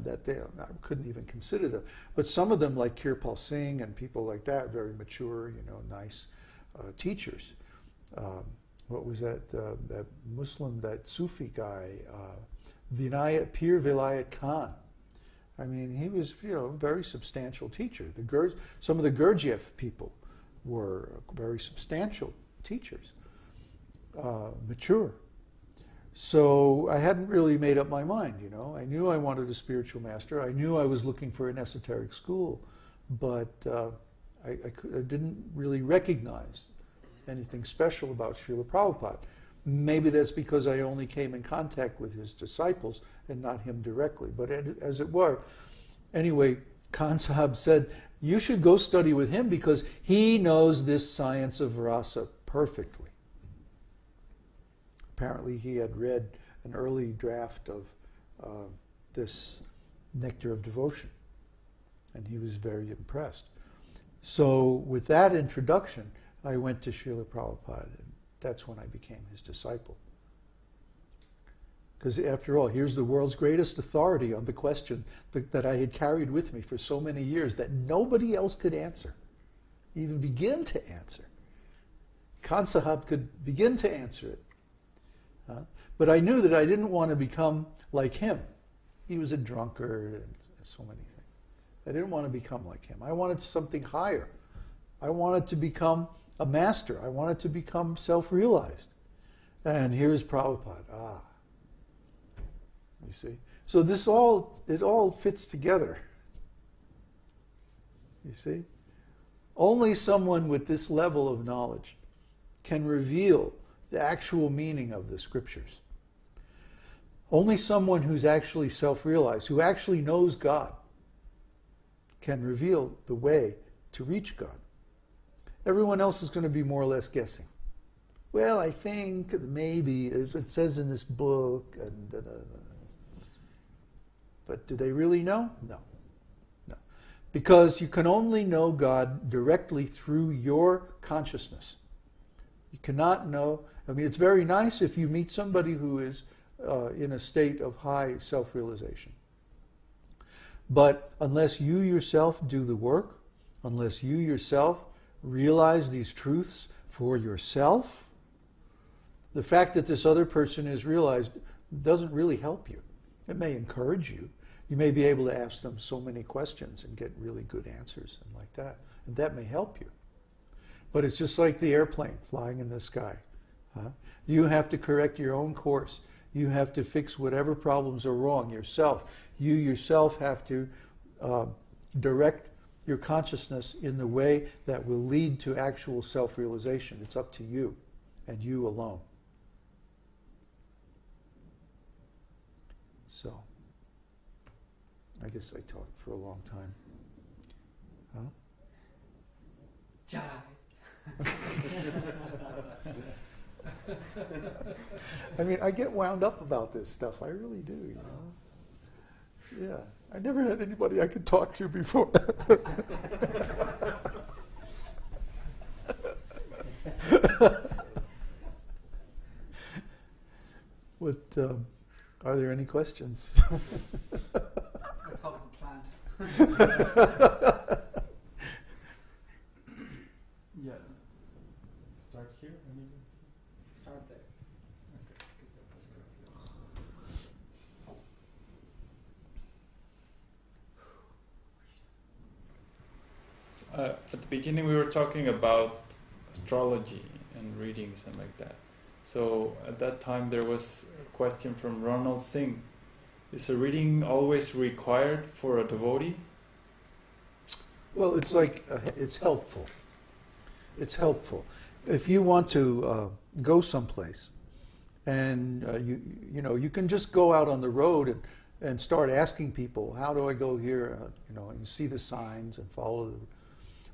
that I couldn't even consider them. But some of them, like Kirpal Singh and people like that, very mature, nice teachers. What was that? That Muslim, that Sufi guy, Pir Vilayat Khan. I mean, he was, a very substantial teacher. Some of the Gurdjieff people were very substantial teachers, mature. So I hadn't really made up my mind, I knew I wanted a spiritual master. I knew I was looking for an esoteric school, but I didn't really recognize anything special about Śrīla Prabhupāda. Maybe that's because I only came in contact with his disciples and not him directly. But as it were, anyway, Khan Sahib said, you should go study with him because he knows this science of rasa perfectly. Apparently he had read an early draft of this Nectar of Devotion, and he was very impressed. So with that introduction, I went to Śrīla Prabhupāda, and that's when I became his disciple. Because after all, here's the world's greatest authority on the question that I had carried with me for so many years that nobody else could answer, even begin to answer. Khan Sahib could begin to answer it. But I knew that I didn't want to become like him. He was a drunkard and so many things. I didn't want to become like him. I wanted something higher. I wanted to become a master. I wanted to become self-realized. And here's Prabhupada. You see? So it all fits together. You see? Only someone with this level of knowledge can reveal the actual meaning of the scriptures. Only someone who's actually self-realized, who actually knows God, can reveal the way to reach God. Everyone else is going to be more or less guessing. Well, I think, maybe, it says in this book, and da, da, da. But do they really know? No. No. Because you can only know God directly through your consciousness. You cannot know, it's very nice if you meet somebody who is in a state of high self-realization. But unless you yourself do the work, unless you yourself realize these truths for yourself, the fact that this other person is realized doesn't really help you. It may encourage you. You may be able to ask them so many questions and get really good answers and like that. And that may help you. But it's just like the airplane flying in the sky. You have to correct your own course. You have to fix whatever problems are wrong yourself. You yourself have to direct your consciousness in the way that will lead to actual self-realization. It's up to you and you alone. So, I guess I talked for a long time. I get wound up about this stuff. I really do, Yeah. I never had anybody I could talk to before. Are there any questions? I talk to the plant. Yeah. Start here? Start there. At the beginning we were talking about astrology and readings and like that. So at that time there was a question from Ronald Singh. Is a reading always required for a devotee? Well, it's like, it's helpful. It's helpful. If you want to go someplace and you can just go out on the road and start asking people, how do I go here? And you see the signs and follow the...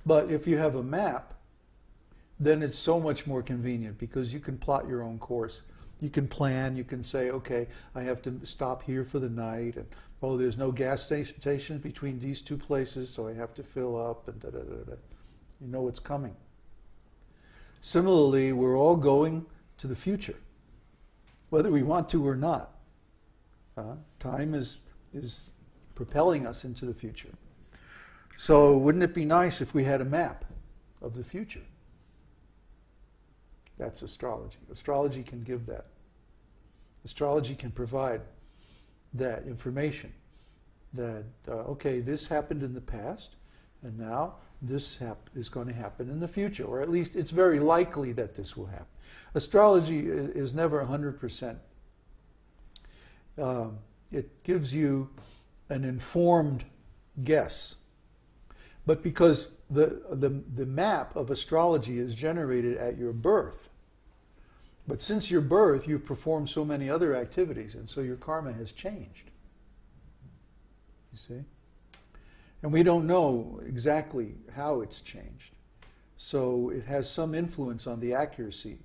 But if you have a map, then it's so much more convenient because you can plot your own course. You can plan, you can say, okay, I have to stop here for the night, and oh, there's no gas station between these two places, so I have to fill up, and da-da-da-da. You know what's coming. Similarly, we're all going to the future, whether we want to or not. Time is propelling us into the future. So wouldn't it be nice if we had a map of the future? That's astrology. Astrology can give that. Astrology can provide that information that, okay, this happened in the past, and now this is going to happen in the future, or at least it's very likely that this will happen. Astrology is never 100%. It gives you an informed guess. But because the map of astrology is generated at your birth, but since your birth you've performed so many other activities, and so your karma has changed. You see? And we don't know exactly how it's changed. So it has some influence on the accuracy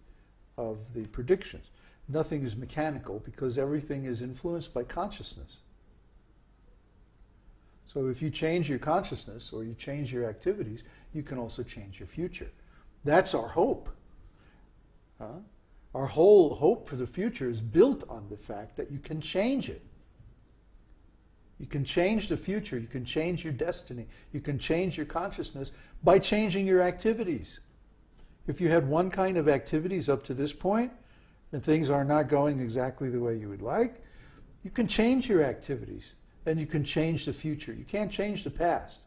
of the predictions. Nothing is mechanical because everything is influenced by consciousness. So if you change your consciousness or you change your activities, you can also change your future. That's our hope. Our whole hope for the future is built on the fact that you can change it. You can change the future, you can change your destiny, you can change your consciousness by changing your activities. If you had one kind of activities up to this point, and things are not going exactly the way you would like, you can change your activities, and you can change the future. You can't change the past.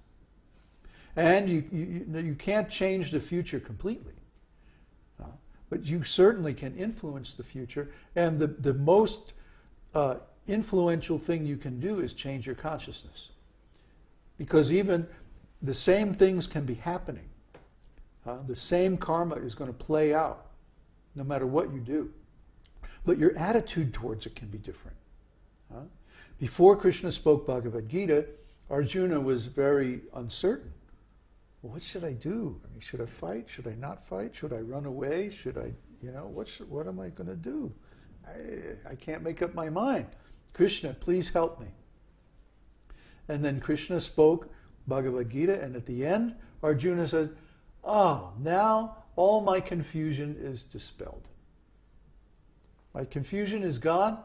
And you can't change the future completely. But you certainly can influence the future, and the most influential thing you can do is change your consciousness. Because even the same things can be happening. The same karma is going to play out no matter what you do. But your attitude towards it can be different. Before Krishna spoke Bhagavad-gītā, Arjuna was very uncertain. Well, what should I do? I mean, should I fight? Should I not fight? Should I run away? Should I, what am I going to do? I can't make up my mind. Krishna, please help me. And then Krishna spoke Bhagavad-gītā, and at the end, Arjuna says, oh, now all my confusion is dispelled. My confusion is gone,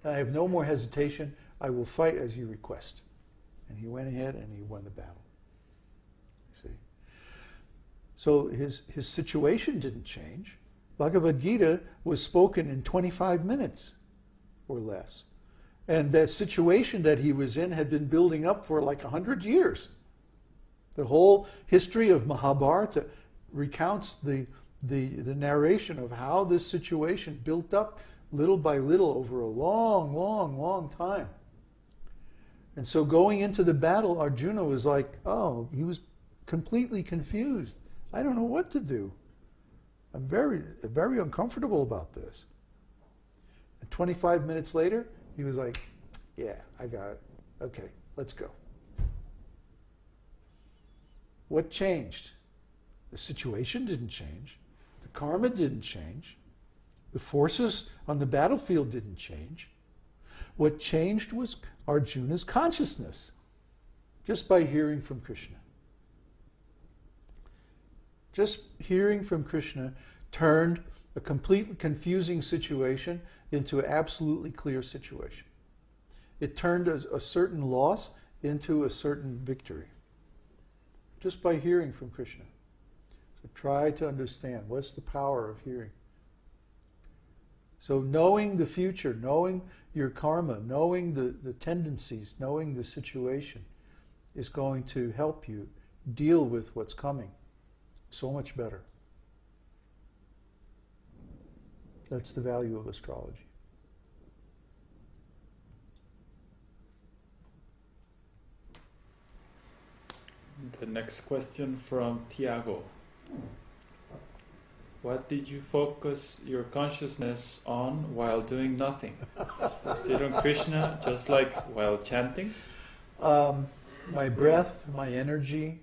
and I have no more hesitation. I will fight as you request. And he went ahead and he won the battle. See? So his situation didn't change. Bhagavad-gītā was spoken in 25 minutes or less. And that situation that he was in had been building up for like 100 years. The whole history of Mahabharata recounts the narration of how this situation built up little by little over a long, long, long time. And so going into the battle, Arjuna was like, oh, he was completely confused. I don't know what to do. I'm very, very uncomfortable about this. And 25 minutes later, he was like, yeah, I got it. Okay, let's go. What changed? The situation didn't change. The karma didn't change. The forces on the battlefield didn't change. What changed was Arjuna's consciousness, just by hearing from Krishna. Just hearing from Krishna turned a completely confusing situation into an absolutely clear situation. It turned a certain loss into a certain victory, just by hearing from Krishna. So try to understand what's the power of hearing. So knowing the future, knowing your karma, knowing the tendencies, knowing the situation is going to help you deal with what's coming so much better. That's the value of astrology. The next question from Tiago. What did you focus your consciousness on while doing nothing? Was it on Krishna, just like while chanting? My breath, my energy.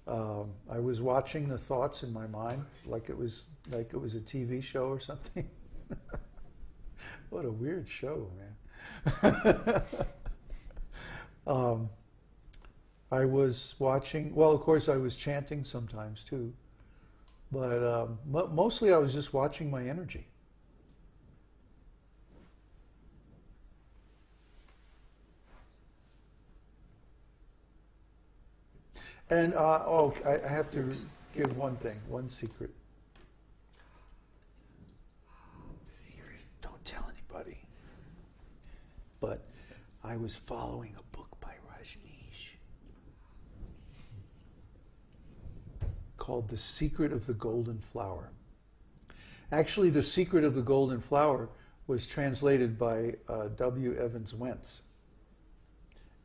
I was watching the thoughts in my mind, like it was a TV show or something. What a weird show, man. I was watching. Well, of course, I was chanting sometimes too. But mostly I was just watching my energy. And I have to give one thing, one secret. Secret. Don't tell anybody. But I was following a book by Rajneesh called The Secret of the Golden Flower. Actually, The Secret of the Golden Flower was translated by W. Evans Wentz.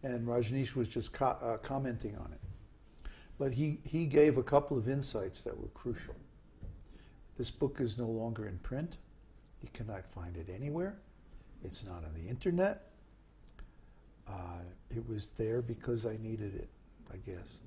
And Rajneesh was just commenting on it. But he gave a couple of insights that were crucial. This book is no longer in print. You cannot find it anywhere. It's not on the internet. It was there because I needed it, I guess.